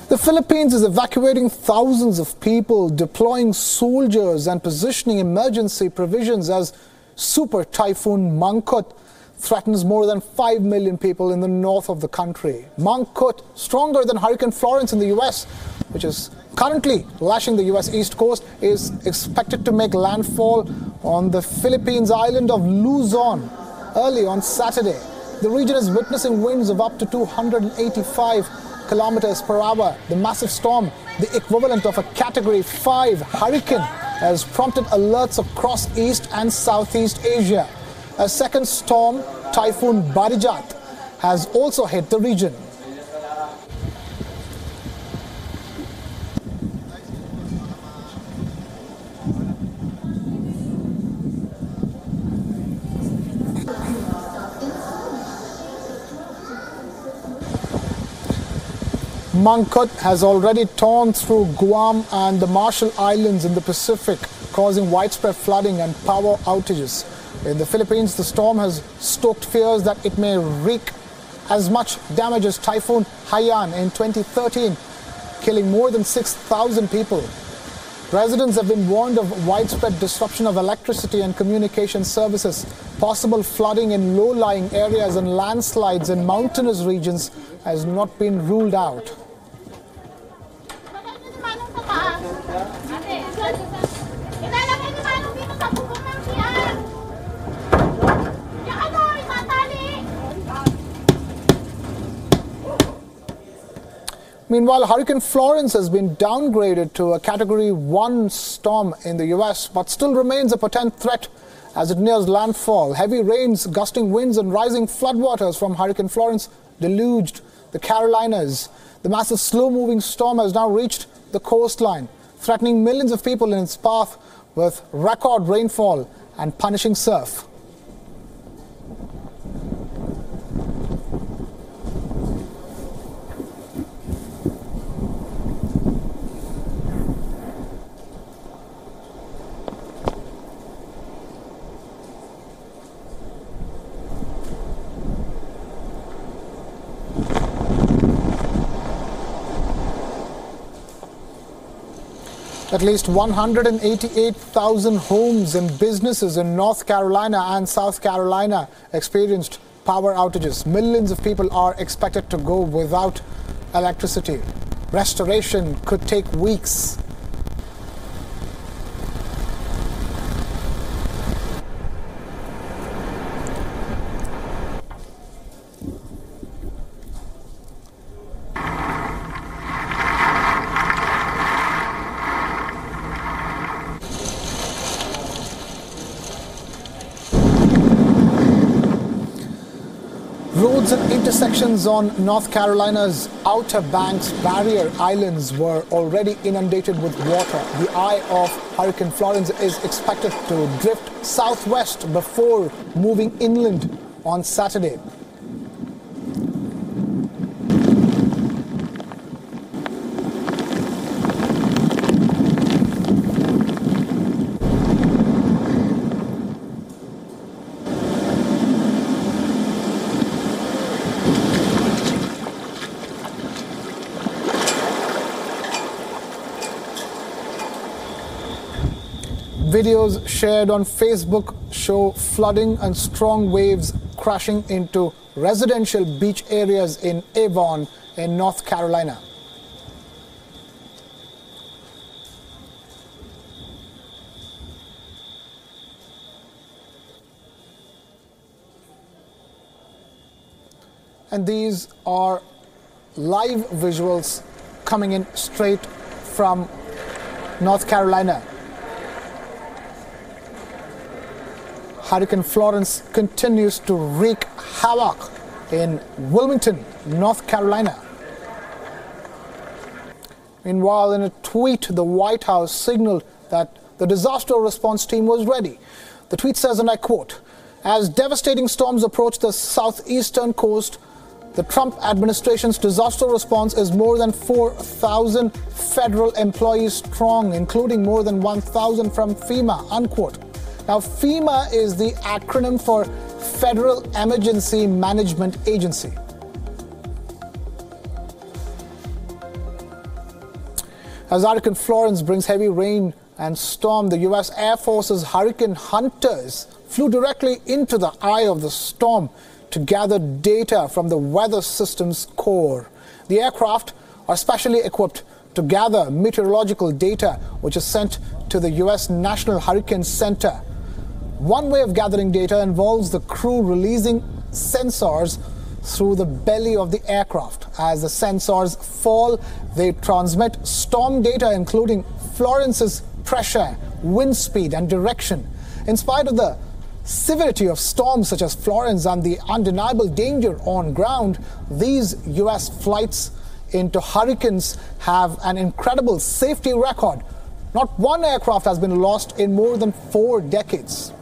The Philippines is evacuating thousands of people, deploying soldiers and positioning emergency provisions as Super Typhoon Mangkhut threatens more than 5 million people in the north of the country. Mangkhut, stronger than Hurricane Florence in the US, which is currently lashing the US East Coast, is expected to make landfall on the Philippines island of Luzon early on Saturday. The region is witnessing winds of up to 285 kilometers per hour. The massive storm, the equivalent of a Category 5 hurricane, has prompted alerts across East and Southeast Asia. A second storm, Typhoon Barijat, has also hit the region. Mangkhut has already torn through Guam and the Marshall Islands in the Pacific, causing widespread flooding and power outages. In the Philippines, the storm has stoked fears that it may wreak as much damage as Typhoon Haiyan in 2013, killing more than 6,000 people. Residents have been warned of widespread disruption of electricity and communication services. Possible flooding in low-lying areas and landslides in mountainous regions has not been ruled out. Meanwhile, Hurricane Florence has been downgraded to a Category 1 storm in the US, but still remains a potent threat as it nears landfall. Heavy rains, gusting winds and rising floodwaters from Hurricane Florence deluged the Carolinas. The massive slow-moving storm has now reached the coastline, threatening millions of people in its path with record rainfall and punishing surf. At least 188,000 homes and businesses in North Carolina and South Carolina experienced power outages. Millions of people are expected to go without electricity. Restoration could take weeks. Roads and intersections on North Carolina's Outer Banks barrier islands were already inundated with water. The eye of Hurricane Florence is expected to drift southwest before moving inland on Saturday. Videos shared on Facebook show flooding and strong waves crashing into residential beach areas in Avon in North Carolina. And these are live visuals coming in straight from North Carolina. Hurricane Florence continues to wreak havoc in Wilmington, North Carolina. Meanwhile, in a tweet, the White House signaled that the disaster response team was ready. The tweet says, and I quote, "As devastating storms approach the southeastern coast, the Trump administration's disaster response is more than 4,000 federal employees strong, including more than 1,000 from FEMA," unquote. Now, FEMA is the acronym for Federal Emergency Management Agency. As Hurricane Florence brings heavy rain and storm, the U.S. Air Force's hurricane hunters flew directly into the eye of the storm to gather data from the weather system's core. The aircraft are specially equipped to gather meteorological data, which is sent to the U.S. National Hurricane Center. One way of gathering data involves the crew releasing sensors through the belly of the aircraft. As the sensors fall, they transmit storm data, including Florence's pressure, wind speed, and direction. In spite of the severity of storms such as Florence and the undeniable danger on ground, these U.S. flights into hurricanes have an incredible safety record. Not one aircraft has been lost in more than 4 decades.